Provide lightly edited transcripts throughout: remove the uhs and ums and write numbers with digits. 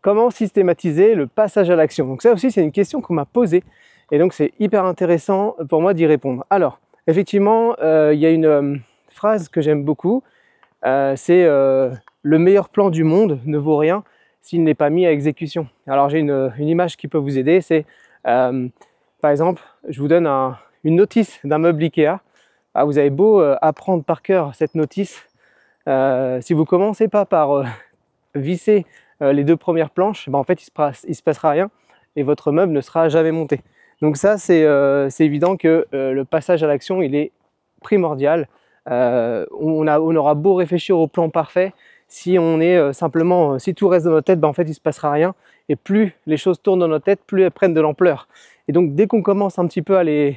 comment systématiser le passage à l'action? Donc ça aussi, c'est une question qu'on m'a posée et donc c'est hyper intéressant pour moi d'y répondre. Alors, effectivement, il y a une phrase que j'aime beaucoup, c'est le meilleur plan du monde ne vaut rien s'il n'est pas mis à exécution. Alors j'ai une image qui peut vous aider, c'est par exemple, je vous donne une notice d'un meuble Ikea. Ah, vous avez beau apprendre par cœur cette notice, si vous ne commencez pas par visser les 2 premières planches, en fait il se passera rien et votre meuble ne sera jamais monté. Donc ça c'est évident que le passage à l'action il est primordial. On aura beau réfléchir au plan parfait, si on est simplement, si tout reste dans notre tête, en fait il ne se passera rien et plus les choses tournent dans notre tête, plus elles prennent de l'ampleur. Et donc dès qu'on commence un petit peu à les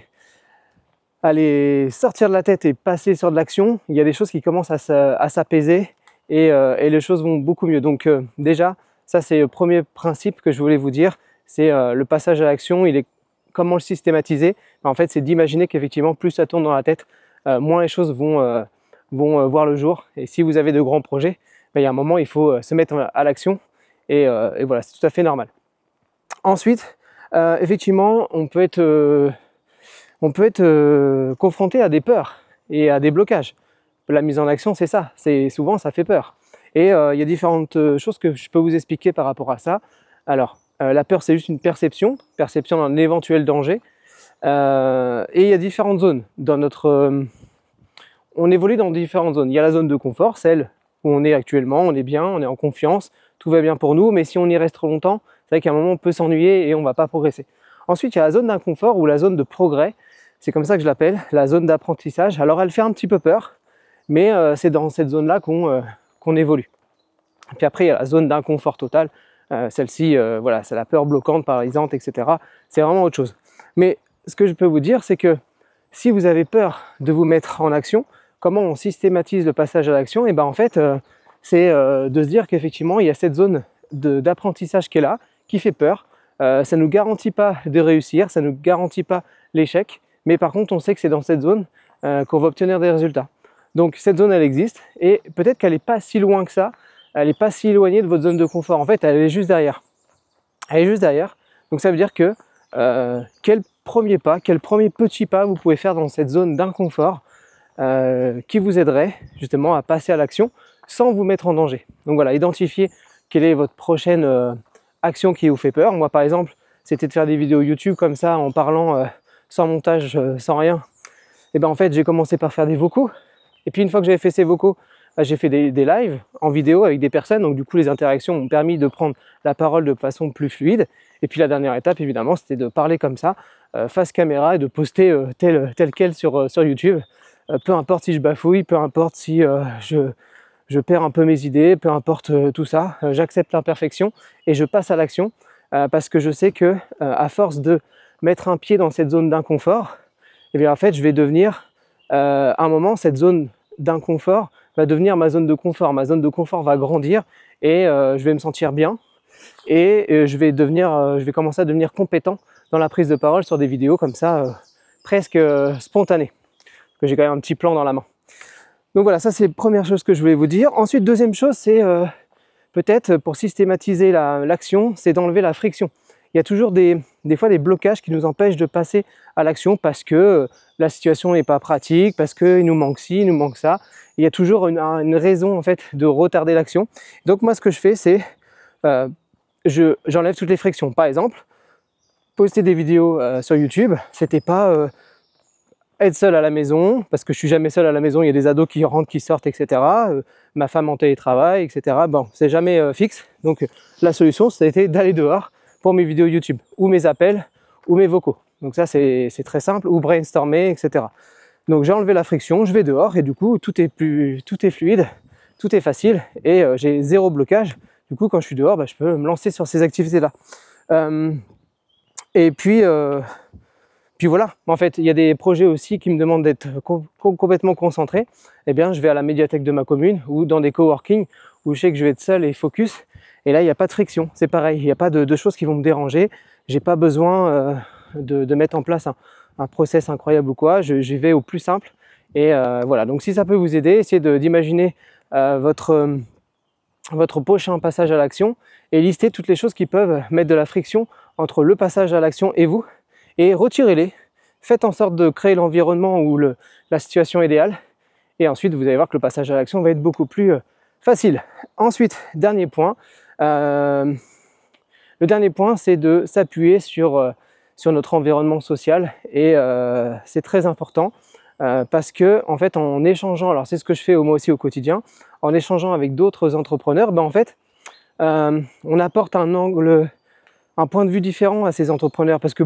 sortir de la tête et passer sur de l'action, il y a des choses qui commencent à s'apaiser et les choses vont beaucoup mieux. Donc déjà, ça c'est le premier principe que je voulais vous dire, c'est le passage à l'action, comment le systématiser? En fait, c'est d'imaginer qu'effectivement, plus ça tourne dans la tête, moins les choses vont voir le jour. Et si vous avez de grands projets, il y a un moment, il faut se mettre à l'action et voilà, c'est tout à fait normal. Ensuite, effectivement, on peut être confronté à des peurs et à des blocages. La mise en action, c'est ça, souvent ça fait peur. Et il y a différentes choses que je peux vous expliquer par rapport à ça. Alors, la peur, c'est juste une perception d'un éventuel danger. Et il y a différentes zones. On évolue dans différentes zones. Il y a la zone de confort, celle où on est actuellement, on est bien, on est en confiance, tout va bien pour nous, mais si on y reste trop longtemps, c'est vrai qu'à un moment on peut s'ennuyer et on ne va pas progresser. Ensuite, il y a la zone d'inconfort ou la zone de progrès, c'est comme ça que je l'appelle, la zone d'apprentissage. Alors elle fait un petit peu peur, mais c'est dans cette zone-là qu'on évolue. Et puis après, il y a la zone d'inconfort total, celle-ci, voilà, c'est la peur bloquante, paralysante, etc. C'est vraiment autre chose. Mais ce que je peux vous dire, c'est que si vous avez peur de vous mettre en action, comment on systématise le passage à l'action? Et en fait, c'est de se dire qu'effectivement, il y a cette zone d'apprentissage qui est là, qui fait peur. Ça ne nous garantit pas de réussir, ça ne nous garantit pas l'échec, mais par contre, on sait que c'est dans cette zone qu'on va obtenir des résultats. Donc cette zone, elle existe, et peut-être qu'elle n'est pas si loin que ça, elle n'est pas si éloignée de votre zone de confort. En fait, elle est juste derrière. Elle est juste derrière. Donc ça veut dire que quel premier petit pas vous pouvez faire dans cette zone d'inconfort qui vous aiderait justement à passer à l'action sans vous mettre en danger. Donc voilà, identifiez quelle est votre prochaine action qui vous fait peur. Moi par exemple, c'était de faire des vidéos YouTube comme ça en parlant sans montage, sans rien. Et en fait, j'ai commencé par faire des vocaux. Et puis une fois que j'avais fait ces vocaux, j'ai fait des lives en vidéo avec des personnes. Donc du coup, les interactions m'ont permis de prendre la parole de façon plus fluide. Et puis la dernière étape, évidemment, c'était de parler comme ça, face caméra, et de poster tel quel sur YouTube. Peu importe si je bafouille, peu importe si je perds un peu mes idées, peu importe tout ça, j'accepte l'imperfection et je passe à l'action parce que je sais que à force de mettre un pied dans cette zone d'inconfort, et bien en fait je vais devenir à un moment, cette zone d'inconfort va devenir ma zone de confort. Ma zone de confort va grandir et je vais me sentir bien et je vais commencer à devenir compétent dans la prise de parole sur des vidéos comme ça, presque spontanées. Que j'ai quand même un petit plan dans la main. Donc voilà, ça c'est la première chose que je voulais vous dire. Ensuite, deuxième chose, c'est peut-être pour systématiser l'action, c'est d'enlever la friction. Il y a toujours des fois des blocages qui nous empêchent de passer à l'action parce que la situation n'est pas pratique, parce qu'il nous manque ci, il nous manque ça. Il y a toujours une raison en fait de retarder l'action. Donc moi ce que je fais, c'est j'enlève toutes les frictions. Par exemple, poster des vidéos sur YouTube, c'était pas être seul à la maison, parce que je suis jamais seul à la maison, il y a des ados qui rentrent, qui sortent, etc. Ma femme en télétravail, etc. Bon, c'est jamais fixe. Donc la solution, ça a été d'aller dehors pour mes vidéos YouTube, ou mes appels, ou mes vocaux. Donc ça, c'est très simple, ou brainstormer, etc. Donc j'ai enlevé la friction, je vais dehors, et du coup, tout est fluide, tout est facile, et j'ai zéro blocage. Du coup, quand je suis dehors, je peux me lancer sur ces activités-là. Et puis voilà, en fait, il y a des projets aussi qui me demandent d'être complètement concentré. Eh bien, je vais à la médiathèque de ma commune ou dans des coworking où je sais que je vais être seul et focus. Et là, il n'y a pas de friction, c'est pareil, il n'y a pas de choses qui vont me déranger. J'ai pas besoin de mettre en place un process incroyable ou quoi. J'y vais au plus simple. Et voilà, donc si ça peut vous aider, essayez d'imaginer votre votre prochain passage à l'action et listez toutes les choses qui peuvent mettre de la friction entre le passage à l'action et vous, et retirez-les. Faites en sorte de créer l'environnement ou la situation idéale, et ensuite vous allez voir que le passage à l'action va être beaucoup plus facile. Ensuite, dernier point, le dernier point, c'est de s'appuyer sur notre environnement social, et c'est très important parce que en fait, en échangeant, alors c'est ce que je fais moi aussi au quotidien, en échangeant avec d'autres entrepreneurs, ben en fait, on apporte un angle, un point de vue différent à ces entrepreneurs, parce que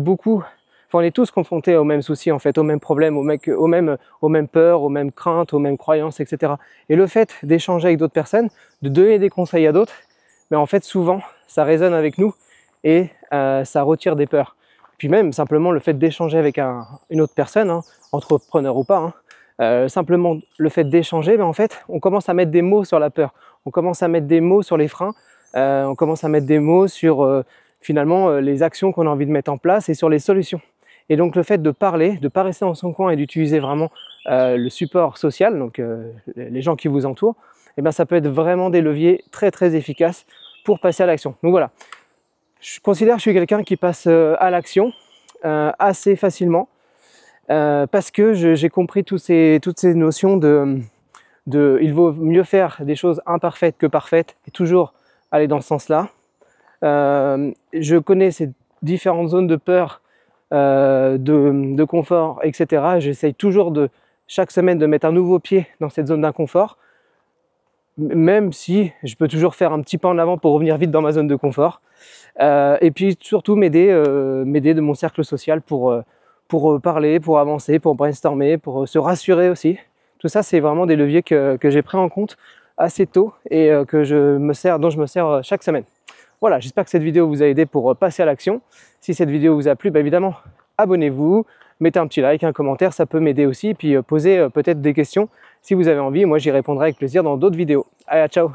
on est tous confrontés aux mêmes soucis, en fait, aux mêmes problèmes, aux mêmes peurs, aux mêmes craintes, aux mêmes croyances, etc. Et le fait d'échanger avec d'autres personnes, de donner des conseils à d'autres, mais en fait, souvent, ça résonne avec nous et ça retire des peurs. Puis même, simplement, le fait d'échanger avec une autre personne, hein, entrepreneur ou pas, simplement le fait d'échanger, ben en fait, on commence à mettre des mots sur la peur, on commence à mettre des mots sur les freins, on commence à mettre des mots sur finalement les actions qu'on a envie de mettre en place et sur les solutions. Et donc le fait de parler, de ne pas rester dans son coin et d'utiliser vraiment le support social, donc les gens qui vous entourent, eh bien, ça peut être vraiment des leviers très très efficaces pour passer à l'action. Donc voilà, je considère que je suis quelqu'un qui passe à l'action assez facilement parce que j'ai compris toutes ces notions de il vaut mieux faire des choses imparfaites que parfaites et toujours aller dans ce sens-là. Je connais ces différentes zones de peur, de confort, etc. J'essaye toujours chaque semaine de mettre un nouveau pied dans cette zone d'inconfort, même si je peux toujours faire un petit pas en avant pour revenir vite dans ma zone de confort. Et puis surtout m'aider de mon cercle social pour parler, pour avancer, pour brainstormer, pour se rassurer aussi. Tout ça, c'est vraiment des leviers que j'ai pris en compte assez tôt et dont je me sers chaque semaine. Voilà, j'espère que cette vidéo vous a aidé pour passer à l'action. Si cette vidéo vous a plu, bah évidemment, abonnez-vous, mettez un petit like, un commentaire, ça peut m'aider aussi. Et puis posez peut-être des questions si vous avez envie. Moi, j'y répondrai avec plaisir dans d'autres vidéos. Allez, ciao!